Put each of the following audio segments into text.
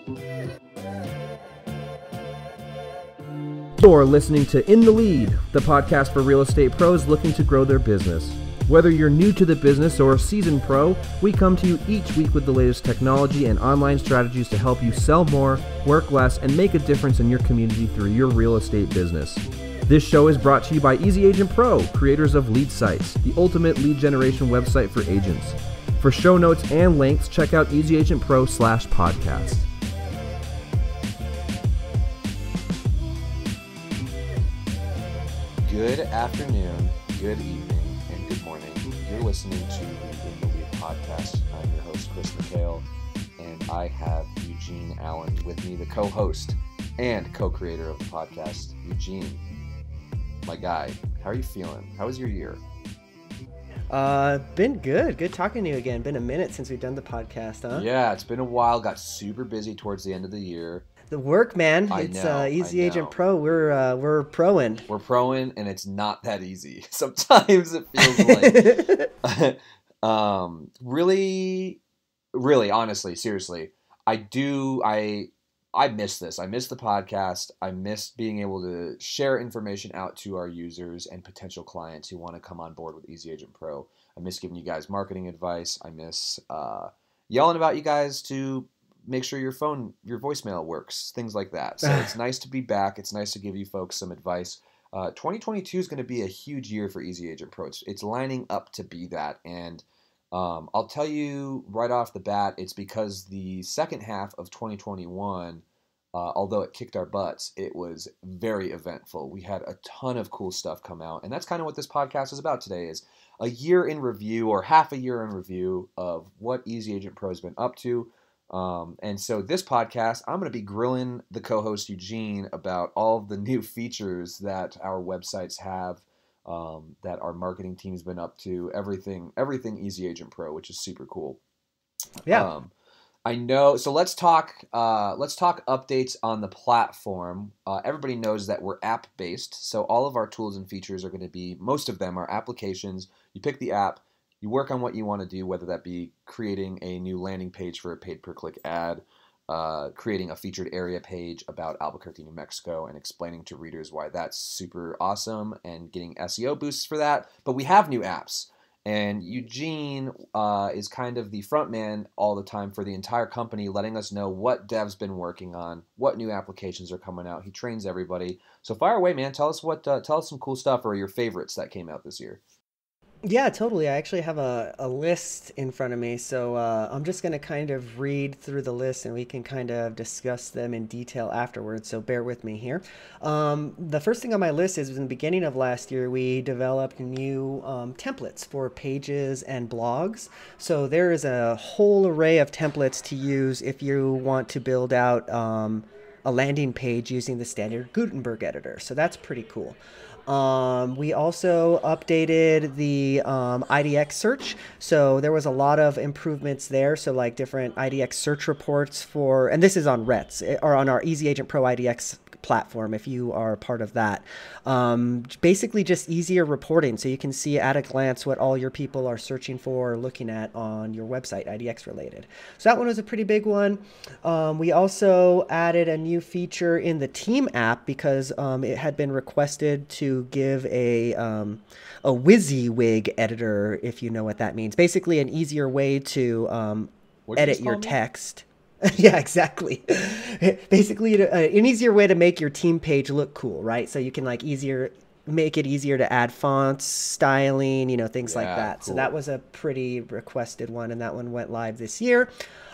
You're listening to In the Lead, the podcast for real estate pros looking to grow their business. Whether you're new to the business or a seasoned pro, we come to you each week with the latest technology and online strategies to help you sell more, work less, and make a difference in your community through your real estate business. This show is brought to you by EasyAgentPro, creators of Lead Sites, the ultimate lead generation website for agents. For show notes and links, check out EasyAgentPro/podcast. Good afternoon, good evening, and good morning. You're listening to the In the Lead podcast. I'm your host, Chris McHale, and I have Eugene Allen with me, the co-host and co-creator of the podcast. Eugene, my guy, how are you feeling? How was your year? Been good. Good talking to you again. Been a minute since we've done the podcast, huh? Yeah, it's been a while. Got super busy towards the end of the year. The work, man. It's EasyAgentPro. We're proing. We're proing, and it's not that easy. Sometimes it feels like really, honestly, seriously. I miss this. I miss the podcast. I miss being able to share information out to our users and potential clients who want to come on board with EasyAgentPro. I miss giving you guys marketing advice. I miss yelling about you guys to make sure your voicemail works, things like that. So it's nice to be back. It's nice to give you folks some advice. 2022 is going to be a huge year for EasyAgentPro. It's lining up to be that. And I'll tell you right off the bat, it's because the second half of 2021, although it kicked our butts, it was very eventful. We had a ton of cool stuff come out. And that's kind of what this podcast is about today, is a year in review or half a year in review of what EasyAgentPro has been up to. And so this podcast, I'm going to be grilling the co-host Eugene about all of the new features that our websites have, that our marketing team's been up to, everything EasyAgentPro, which is super cool. Yeah. I know. So let's talk updates on the platform. Everybody knows that we're app based. So all of our tools and features are going to be, most of them are applications. You pick the app. You work on what you want to do, whether that be creating a new landing page for a paid-per-click ad, creating a featured area page about Albuquerque, New Mexico, and explaining to readers why that's super awesome and getting SEO boosts for that. But we have new apps, and Eugene is kind of the front man all the time for the entire company, letting us know what dev's been working on, what new applications are coming out. He trains everybody. So fire away, man. Tell us some cool stuff or your favorites that came out this year. Yeah, totally. I actually have a list in front of me, so I'm just going to kind of read through the list and we can kind of discuss them in detail afterwards, so bear with me here. The first thing on my list is in the beginning of last year, we developed new templates for pages and blogs. So there is a whole array of templates to use if you want to build out a landing page using the standard Gutenberg editor. So that's pretty cool. We also updated the Idx Search. So there was a lot of improvements there. So like different Idx Search reports for, and this is on RETS, or on our EasyAgentPro Idx platform if you are part of that. Basically just easier reporting, so you can see at a glance what all your people are searching for or looking at on your website, IDX related. So that one was a pretty big one. We also added a new feature in the team app because it had been requested to give a WYSIWYG editor, if you know what that means. Basically an easier way to edit your text. Yeah, exactly. Basically, an easier way to make your team page look cool, right? So you can make it easier to add fonts, styling, things like that. Cool. So that was a pretty requested one, and that one went live this year.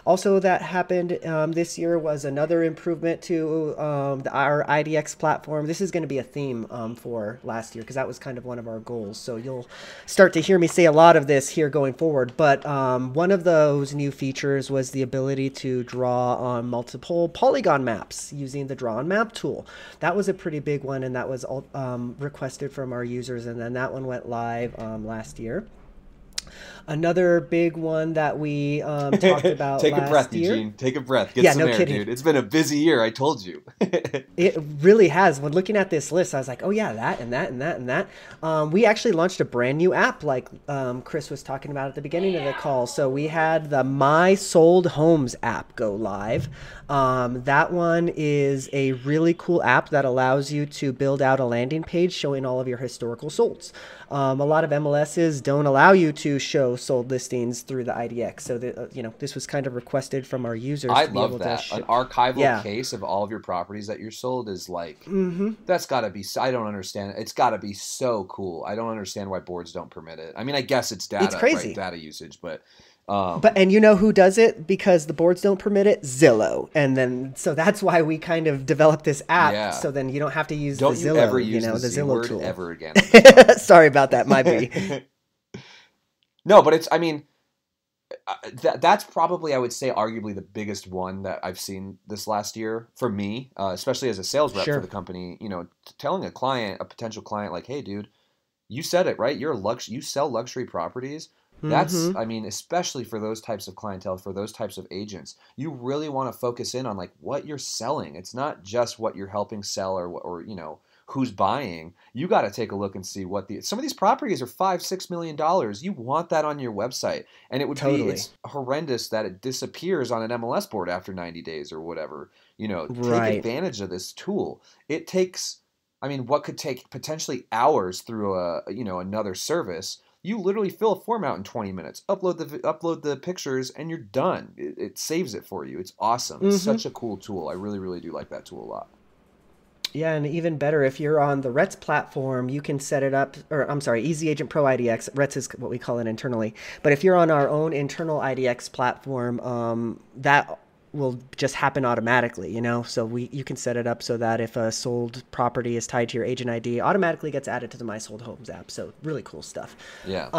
Also, that happened this year was another improvement to our Idx platform. This is going to be a theme for last year because that was kind of one of our goals. So you'll start to hear me say a lot of this here going forward. But one of those new features was the ability to draw on multiple polygon maps using the Draw on Map tool. That was a pretty big one, and that was requested from our users. And then that one went live last year. Another big one that we talked about Take a last breath, year. Eugene. Take a breath. Get Yeah, some no air, kidding. dude. It's been a busy year. I told you. It really has. When looking at this list, I was like, oh yeah, that and that and that and that. We actually launched a brand new app like Chris was talking about at the beginning of the call. So we had the My Sold Homes app go live. That one is a really cool app that allows you to build out a landing page showing all of your historical solds. A lot of MLSs don't allow you to show sold listings through the IDX. So this was kind of requested from our users. I to be love able that. to An archival Yeah. case of all of your properties that you're sold is like, that's got to be, I don't understand. It's got to be so cool. I don't understand why boards don't permit it. I mean, I guess it's data, It's crazy. right? Data usage, but And you know who does it because the boards don't permit it? Zillow. And then so that's why we kind of developed this app. Yeah. So then you don't have to use don't the you Zillow, ever use the the Z Zillow word tool. ever again. Sorry about that, might be. No, but it's, I mean, that's probably, I would say, arguably the biggest one that I've seen this last year for me, especially as a sales rep Sure. for the company. You know, telling a client, a potential client, like, "Hey, dude, you said it right. You sell luxury properties." That's, I mean, especially for those types of clientele, for those types of agents, you really want to focus in on like what you're selling. It's not just what you're helping sell or you know, who's buying. You got to take a look and see what some of these properties are $5-6 million. You want that on your website, and it would be, it's horrendous that it disappears on an MLS board after 90 days or whatever. You know, take advantage of this tool. It takes, I mean, what could take potentially hours through another service. You literally fill a form out in 20 minutes, upload the pictures, and you're done. It saves it for you. It's awesome. It's such a cool tool. I really, really do like that tool a lot. Yeah, and even better, if you're on the RETS platform, you can set it up, or I'm sorry, EasyAgentPro IDX. RETS is what we call it internally. But if you're on our own internal IDX platform, that will just happen automatically, you know? So you can set it up so that if a sold property is tied to your agent ID, automatically gets added to the My Sold Homes app. So really cool stuff. Yeah.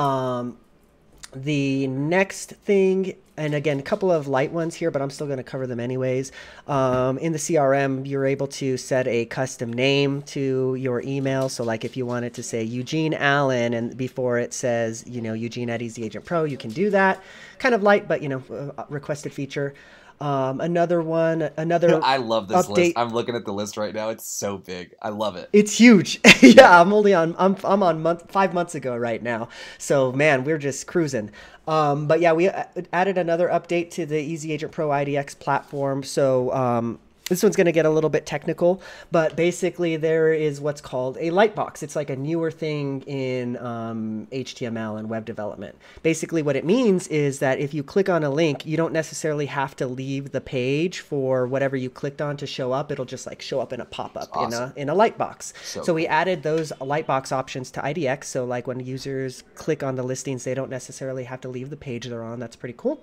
The next thing, and again, a couple of light ones here, but I'm still going to cover them anyways. In the CRM, you're able to set a custom name to your email. So like if you wanted to say Eugene Allen and before it says, you know, Eugene at EasyAgentPro, you can do that. Kind of light, but, you know, requested feature. Another I love this update. list. I'm looking at the list right now. It's so big. I love it. It's huge. Yeah, I'm on 5 months ago right now. So man, we're just cruising. But yeah, we added another update to the EasyAgentPro IDX platform. So this one's going to get a little bit technical, but basically there is what's called a lightbox. It's like a newer thing in HTML and web development. Basically what it means is that if you click on a link, you don't necessarily have to leave the page for whatever you clicked on to show up. It'll just like show up in a pop-up in a lightbox. So we added those lightbox options to IDX. So like when users click on the listings, they don't necessarily have to leave the page they're on. That's pretty cool.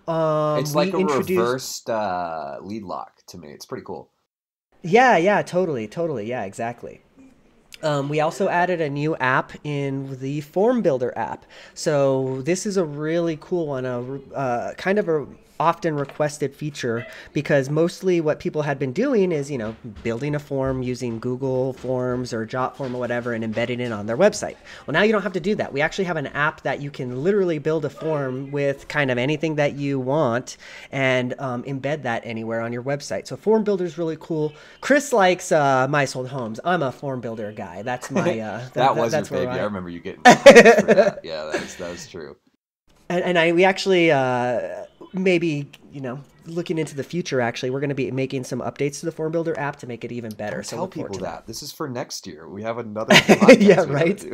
It's like a reversed lead lock to me. It's pretty cool. Yeah, totally. Yeah, exactly. We also added a new app in the Form Builder app. So this is a really cool one, kind of a often requested feature, because mostly what people had been doing is, you know, building a form using Google Forms or Jotform or whatever and embedding it on their website. Well, now you don't have to do that. We actually have an app that you can literally build a form with kind of anything that you want and embed that anywhere on your website. So Form Builder is really cool. Chris likes My Sold Homes. I'm a Form Builder guy. That's my that was your baby. I remember you getting for that. Yeah, that was true. And we actually maybe, you know, looking into the future, actually, we're going to be making some updates to the Form Builder app to make it even better. Don't so tell people that. This is for next year. We have another yeah, right.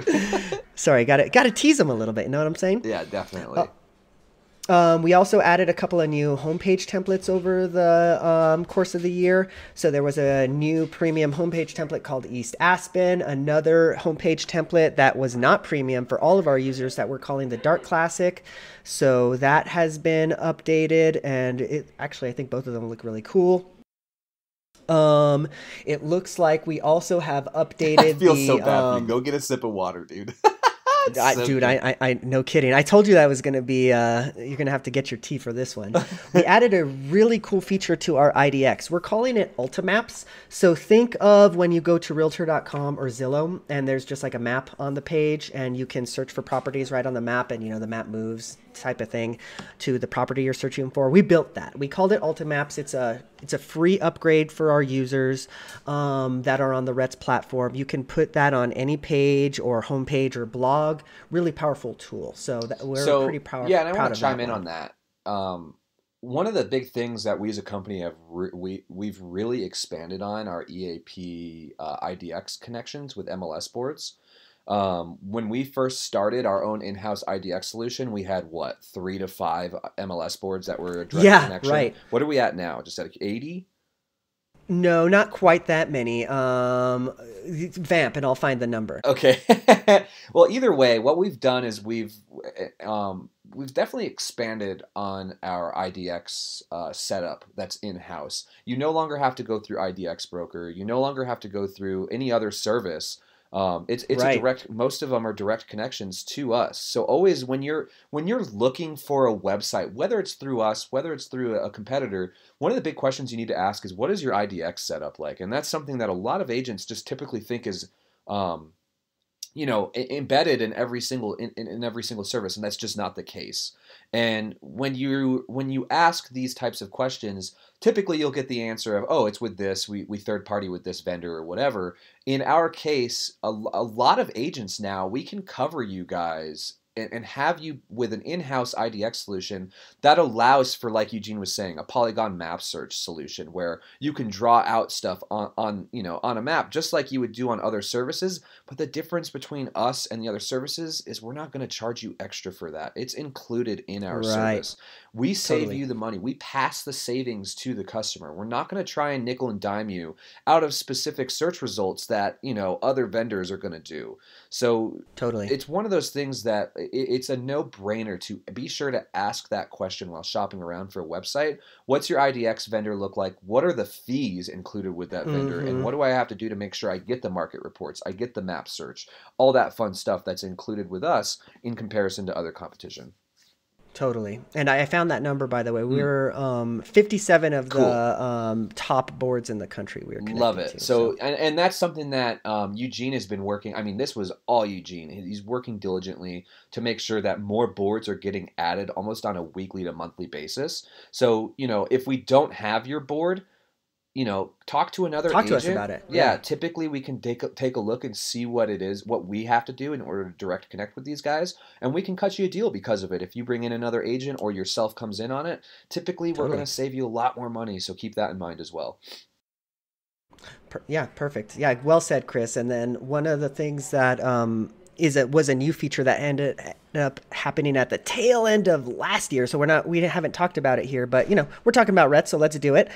Sorry, got to tease them a little bit. You know what I'm saying? Yeah, definitely. We also added a couple of new homepage templates over the course of the year. So there was a new premium homepage template called East Aspen, another homepage template that was not premium for all of our users that we're calling the Dark Classic. So that has been updated, and I think both of them look really cool. It looks like we also have updated I feel so bad for you. Go get a sip of water, dude. So Dude, good. no kidding. I told you that was going to be, you're going to have to get your tea for this one. We added a really cool feature to our IDX. We're calling it Ultimaps. So think of when you go to realtor.com or Zillow and there's just like a map on the page and you can search for properties right on the map and, the map moves type of thing to the property you're searching for. We built that. We called it Ultimaps. It's a free upgrade for our users that are on the RES platform. You can put that on any page or homepage or blog. Really powerful tool. So we're pretty proud. Yeah, and I proud want of to chime that in one. on that. One of the big things that we as a company have we've really expanded on our EAP IDX connections with MLS boards. When we first started our own in-house IDX solution, we had 3 to 5 MLS boards that were a direct Yeah, connection. right. What are we at now? Just at 80? No, not quite that many. Vamp, and I'll find the number. Okay. Well, either way, what we've done is we've definitely expanded on our IDX setup that's in-house. You no longer have to go through IDX broker. You no longer have to go through any other service. It's Right. a direct. Most of them are direct connections to us. So always when you're looking for a website, whether it's through us, whether it's through a competitor, one of the big questions you need to ask is, what is your IDX setup like? And that's something that a lot of agents just typically think is embedded in every single in every single service, and that's just not the case. And when you ask these types of questions, typically you'll get the answer of, oh, it's with this, we third party with this vendor or whatever. In our case, a lot of agents now, we can cover you guys and have you with an in-house IDX solution that allows for, like Eugene was saying, a polygon map search solution where you can draw out stuff on a map just like you would do on other services. But the difference between us and the other services is we're not going to charge you extra for that. It's included in our Right. service. We save Totally. you the money. We pass the savings to the customer. We're not going to try and nickel and dime you out of specific search results that other vendors are going to do. So Totally. it's one of those things that it's a no-brainer to be sure to ask that question while shopping around for a website. What's your IDX vendor look like? What are the fees included with that vendor? And what do I have to do to make sure I get the market reports, I get the map search, all that fun stuff that's included with us in comparison to other competition? Totally. And I found that number, by the way. We were 57 of Cool. the top boards in the country we were connected Love it. to. So, and that's something that Eugene has been working. I mean, this was all Eugene. He's working diligently to make sure that more boards are getting added almost on a weekly to monthly basis. So, if we don't have your board, talk to another Talk agent. to us about it. Yeah, typically we can take a look and see what it is, what we have to do in order to direct connect with these guys, and we can cut you a deal because of it. If you bring in another agent or yourself comes in on it, typically we're Totally. going to save you a lot more money, so keep that in mind as well. Yeah, perfect. Yeah, well said, Chris. And then one of the things that was a new feature that ended up happening at the tail end of last year. So we haven't talked about it here, but we're talking about RES, so let's do it.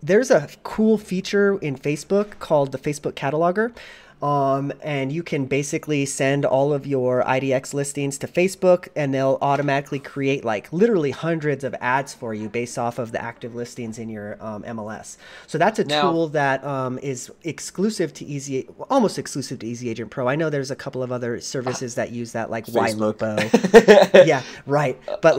There's a cool feature in Facebook called the Facebook Cataloger. And you can basically send all of your IDX listings to Facebook and they'll automatically create like literally hundreds of ads for you based off of the active listings in your MLS. So that's a tool that is exclusive to almost exclusive to EasyAgentPro. I know there's a couple of other services that use that, like YLopo. Yeah, right. But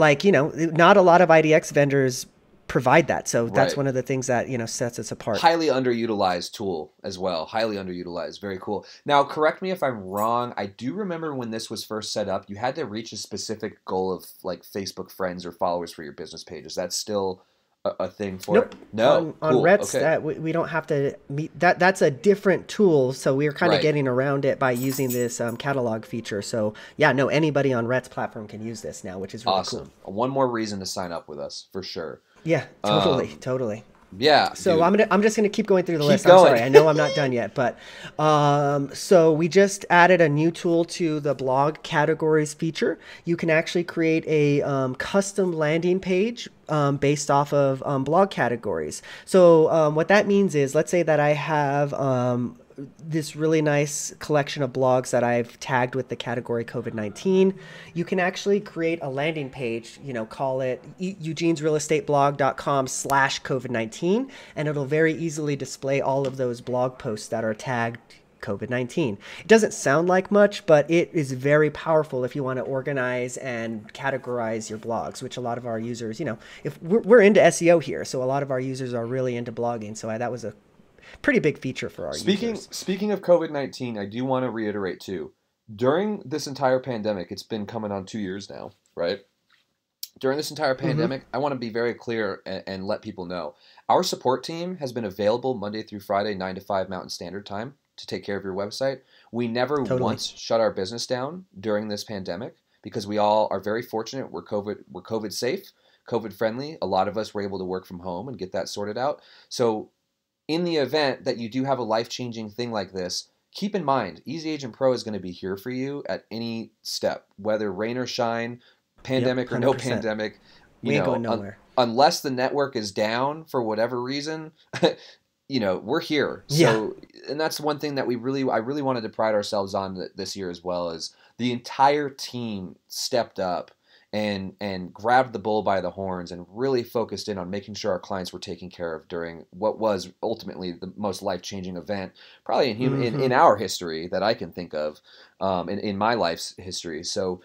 not a lot of IDX vendors provide that. So that's one of the things that, sets us apart. Highly underutilized tool as well. Highly underutilized. Very cool. Now, correct me if I'm wrong. I do remember when this was first set up, you had to reach a specific goal of like Facebook friends or followers for your business page. Is that still a thing for it? No. On RES, that we don't have to meet that. That's a different tool. So we're kind of getting around it by using this catalog feature. So yeah, no, anybody on RES platform can use this now, which is really awesome. Cool. One more reason to sign up with us for sure. Yeah, totally. Yeah. So dude. I'm just gonna keep going through the list. I'm sorry, I know I'm not done yet, but so we just added a new tool to the blog categories feature. You can actually create a custom landing page based off of blog categories. So what that means is, let's say that I have this really nice collection of blogs that I've tagged with the category COVID-19. You can actually create a landing page, call it eugenesrealestateblog.com/COVID-19, and it'll very easily display all of those blog posts that are tagged COVID-19. It doesn't sound like much, but it is very powerful if you want to organize and categorize your blogs, which a lot of our users, you know, if we're into SEO here, so a lot of our users are really into blogging. So that was a pretty big feature for our users. Speaking of COVID-19, I do want to reiterate too, during this entire pandemic, it's been coming on 2 years now, right? During this entire pandemic, I want to be very clear and let people know. Our support team has been available Monday through Friday, 9 to 5 Mountain Standard Time to take care of your website. We never once shut our business down during this pandemic because we all are very fortunate. We're COVID safe, COVID friendly. A lot of us were able to work from home and get that sorted out. So in the event that you do have a life-changing thing like this, keep in mind, EasyAgentPro is going to be here for you at any step, whether rain or shine, pandemic or no pandemic. We ain't going nowhere. Unless the network is down for whatever reason, you know, we're here. So, and that's one thing that I really wanted to pride ourselves on this year as well, is the entire team stepped up and grabbed the bull by the horns and really focused in on making sure our clients were taken care of during what was ultimately the most life-changing event, probably in our history that I can think of, in my life's history. So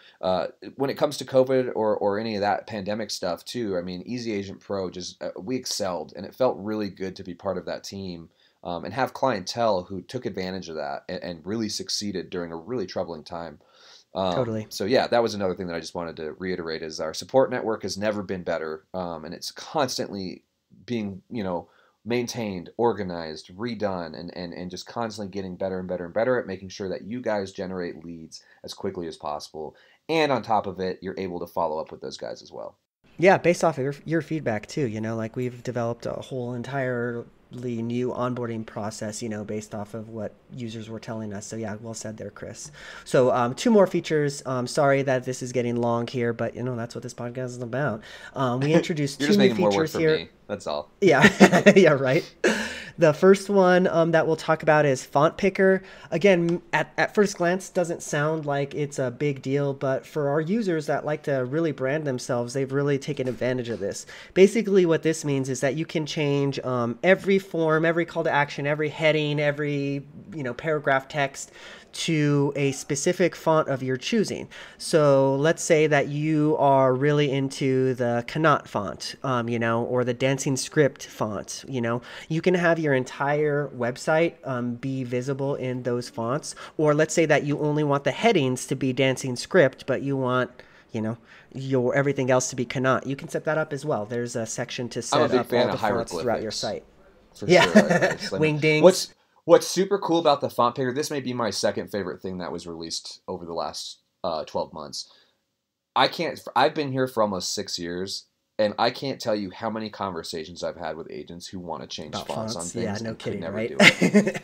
when it comes to COVID or any of that pandemic stuff too, I mean, EasyAgentPro just we excelled, and it felt really good to be part of that team. And have clientele who took advantage of that and really succeeded during a really troubling time. Totally. So yeah, that was another thing that I just wanted to reiterate, is our support network has never been better, and it's constantly being, you know, maintained, organized, redone, and just constantly getting better and better and better at making sure that you guys generate leads as quickly as possible. And on top of it, you're able to follow up with those guys as well. Yeah, based off of your feedback too, you know, like we've developed a whole entirely new onboarding process, you know, based off of what users were telling us. So yeah, well said there, Chris. So 2 more features. Sorry that this is getting long here, but you know, that's what this podcast is about. We introduced 2 new features here. Me. That's all. Yeah, yeah, right. The first one that we'll talk about is Font Picker. Again, at first glance, doesn't sound like it's a big deal, but for our users that like to really brand themselves, they've really taken advantage of this. Basically, what this means is that you can change every form, every call to action, every heading, every paragraph text to a specific font of your choosing. So let's say that you are really into the Cannot font, or the Dancing Script font. You can have your entire website be visible in those fonts. Or let's say that you only want the headings to be Dancing Script, but you want your everything else to be Cannot. You can set that up as well. There's a section to set up all the fonts throughout your site. For sure. Wingdings. What's super cool about the font picker, this may be my second favorite thing that was released over the last 12 months. I've been here for almost 6 years, and I can't tell you how many conversations I've had with agents who want to change fonts on things. Yeah, no kidding, never right? do it.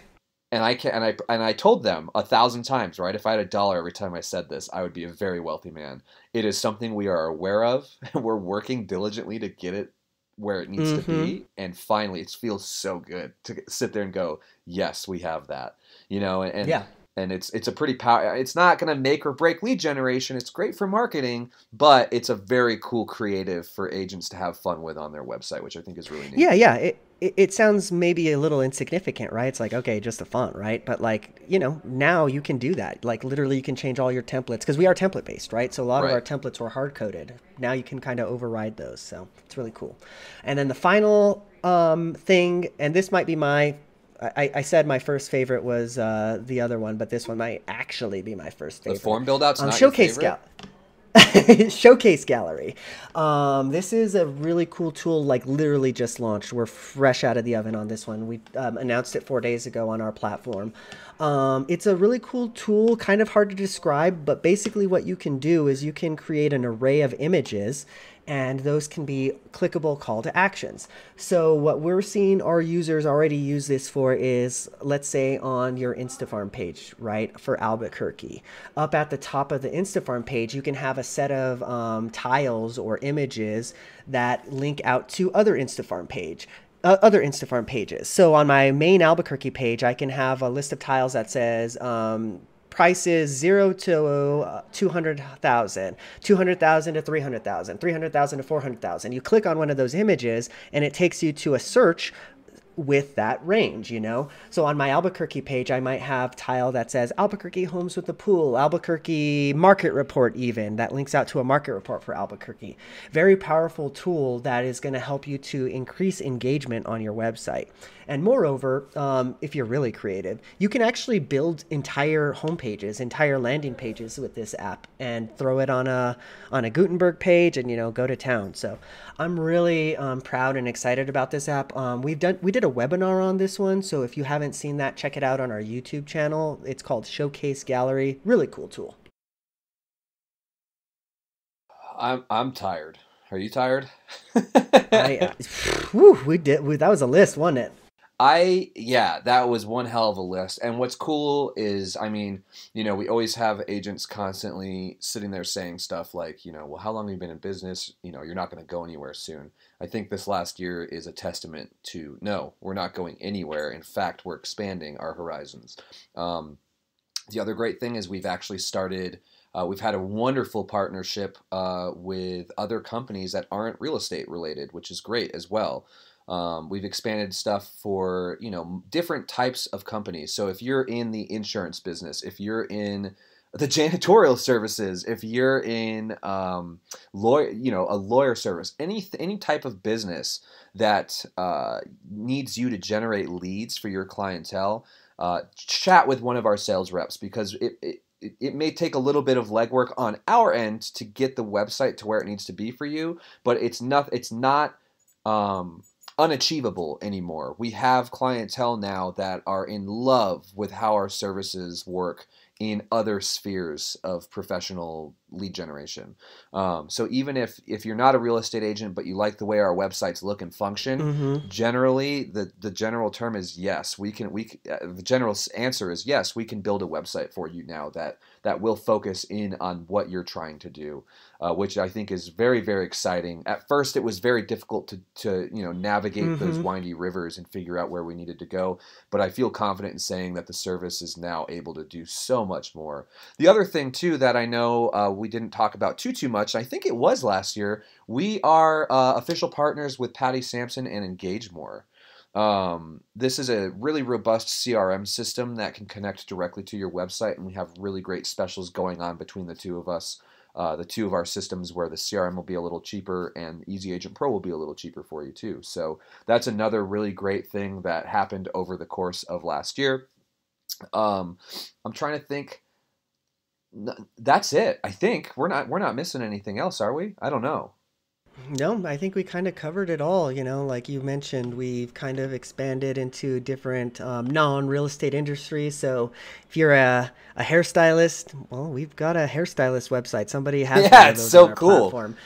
And I told them 1,000 times, right? If I had $1 every time I said this, I would be a very wealthy man. It is something we are aware of, and we're working diligently to get it where it needs to be, and finally it feels so good to sit there and go, yes, we have that, and it's a pretty it's not going to make or break lead generation. It's great for marketing, but it's a very cool creative for agents to have fun with on their website, which I think is really neat. Yeah. It sounds maybe a little insignificant, right? It's like, okay, just a font, right? But now you can do that. Like literally you can change all your templates, because we are template based, right? So a lot of our templates were hard coded. Now you can kind of override those. So it's really cool. And then the final thing, and this might be I said my first favorite was the other one, but this one might actually be my first favorite. The form build out's not Showcase your favorite? Showcase Gallery. This is a really cool tool, like literally just launched. We're fresh out of the oven on this one. We announced it 4 days ago on our platform. It's a really cool tool, kind of hard to describe, but basically what you can do is you can create an array of images, and those can be clickable call to actions. So what we're seeing our users already use this for is, let's say on your Instafarm page, right, for Albuquerque. Up at the top of the Instafarm page, you can have a set of tiles or images that link out to other Instafarm pages. So on my main Albuquerque page, I can have a list of tiles that says prices 0 to 200,000, 200,000 to 300,000, 300,000 to 400,000. You click on one of those images and it takes you to a search with that range, So on my Albuquerque page, I might have tile that says Albuquerque homes with a pool, Albuquerque market report even, that links out to a market report for Albuquerque. Very powerful tool that is going to help you to increase engagement on your website. And moreover, if you're really creative, you can actually build entire homepages, entire landing pages with this app and throw it on a Gutenberg page and, go to town. So I'm really proud and excited about this app. We did a webinar on this one. So if you haven't seen that, check it out on our YouTube channel. It's called Showcase Gallery. Really cool tool. I'm tired. Are you tired? That was a list, wasn't it? Yeah, that was one hell of a list. And what's cool is, we always have agents constantly sitting there saying stuff like, well, how long have you been in business? You're not going to go anywhere soon. I think this last year is a testament to, no, we're not going anywhere. In fact, we're expanding our horizons. The other great thing is we've actually started, we've had a wonderful partnership with other companies that aren't real estate related, which is great as well. We've expanded stuff for, different types of companies. So if you're in the insurance business, if you're in the janitorial services, if you're in a lawyer service, any type of business that needs you to generate leads for your clientele, chat with one of our sales reps, because it may take a little bit of legwork on our end to get the website to where it needs to be for you, but it's not unachievable anymore. We have clientele now that are in love with how our services work in other spheres of professional lead generation. So even if you're not a real estate agent, but you like the way our websites look and function, generally the general term is yes. The general answer is yes. We can build a website for you now that will focus in on what you're trying to do, which I think is very, very exciting. At first, it was very difficult to navigate those windy rivers and figure out where we needed to go. But I feel confident in saying that the service is now able to do so much more. The other thing too that I know we didn't talk about too much, I think it was last year, we are official partners with Patty Sampson and Engage More. This is a really robust CRM system that can connect directly to your website, and we have really great specials going on between the two of us. The two of our systems, where the CRM will be a little cheaper and EasyAgentPro will be a little cheaper for you too. So that's another really great thing that happened over the course of last year. I'm trying to think. That's it. I think we're not missing anything else, are we? I don't know. No, I think we kind of covered it all. Like you mentioned, we've kind of expanded into different non-real estate industries. So if you're a hairstylist, well, we've got a hairstylist website. Somebody has one of it's those so on our cool. platform.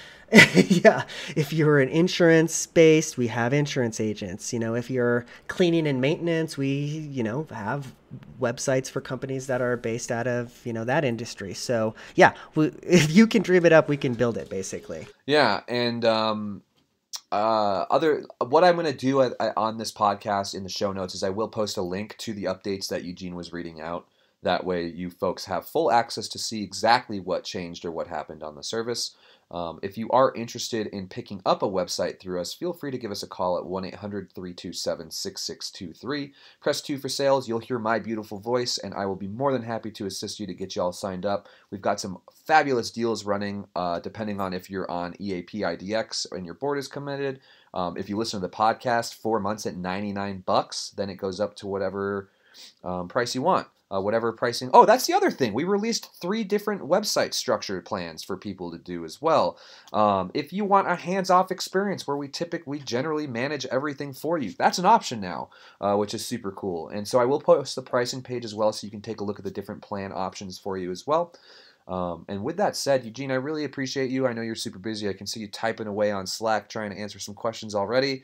Yeah. If you're an insurance space, we have insurance agents. If you're cleaning and maintenance, we, have websites for companies that are based out of, that industry. So yeah, if you can dream it up, we can build it basically. Yeah. And what I'm going to do on this podcast in the show notes is I will post a link to the updates that Eugene was reading out. That way you folks have full access to see exactly what changed or what happened on the service. If you are interested in picking up a website through us, feel free to give us a call at 1-800-327-6623. Press 2 for sales. You'll hear my beautiful voice, and I will be more than happy to assist you to get you all signed up. We've got some fabulous deals running, depending on if you're on EAP IDX and your board is committed. If you listen to the podcast, 4 months at $99, then it goes up to whatever price you want. Whatever pricing. Oh, that's the other thing. We released 3 different website structure plans for people to do as well. If you want a hands-off experience where we generally manage everything for you, that's an option now, which is super cool. And so I will post the pricing page as well, so you can take a look at the different plan options for you as well. And with that said, Eugene, I really appreciate you. I know you're super busy. I can see you typing away on Slack trying to answer some questions already.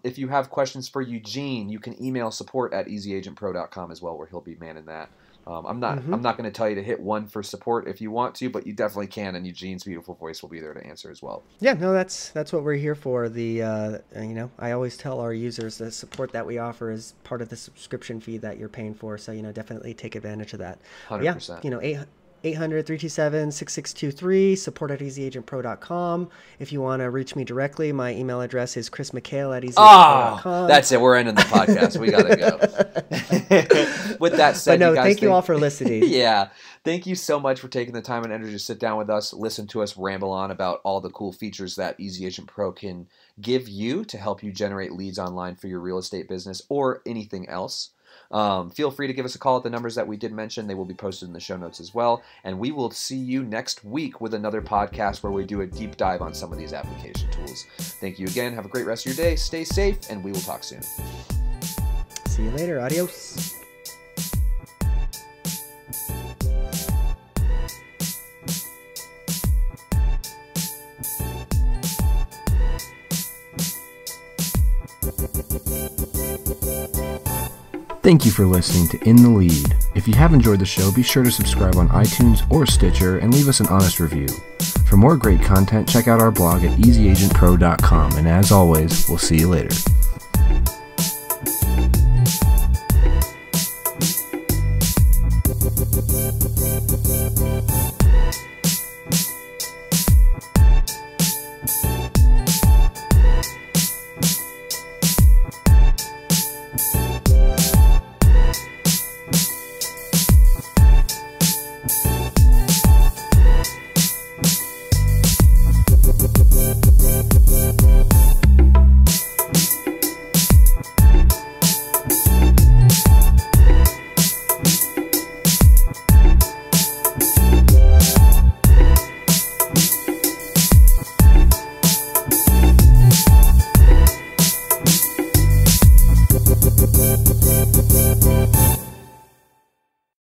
If you have questions for Eugene, you can email support@easyagentpro.com as well, where he'll be manning that. I'm not going to tell you to hit 1 for support if you want to, but you definitely can, and Eugene's beautiful voice will be there to answer as well. Yeah, no, that's what we're here for. I always tell our users the support that we offer is part of the subscription fee that you're paying for. So definitely take advantage of that. 100%. Yeah, 800-327-6623, support at EasyAgentPro.com. If you want to reach me directly, my email address is chrismchale@EasyAgentPro.com. That's it. We're ending the podcast. We got to go. With that said, but no, you guys, thank you all for listening. Yeah. Thank you so much for taking the time and energy to sit down with us, listen to us ramble on about all the cool features that EasyAgentPro can give you to help you generate leads online for your real estate business or anything else. Feel free to give us a call at the numbers that we did mention. They will be posted in the show notes as well. And we will see you next week with another podcast where we do a deep dive on some of these application tools. Thank you again. Have a great rest of your day. Stay safe, and we will talk soon. See you later. Adios. Thank you for listening to In the Lead. If you have enjoyed the show, be sure to subscribe on iTunes or Stitcher and leave us an honest review. For more great content, check out our blog at EasyAgentPro.com. And as always, we'll see you later.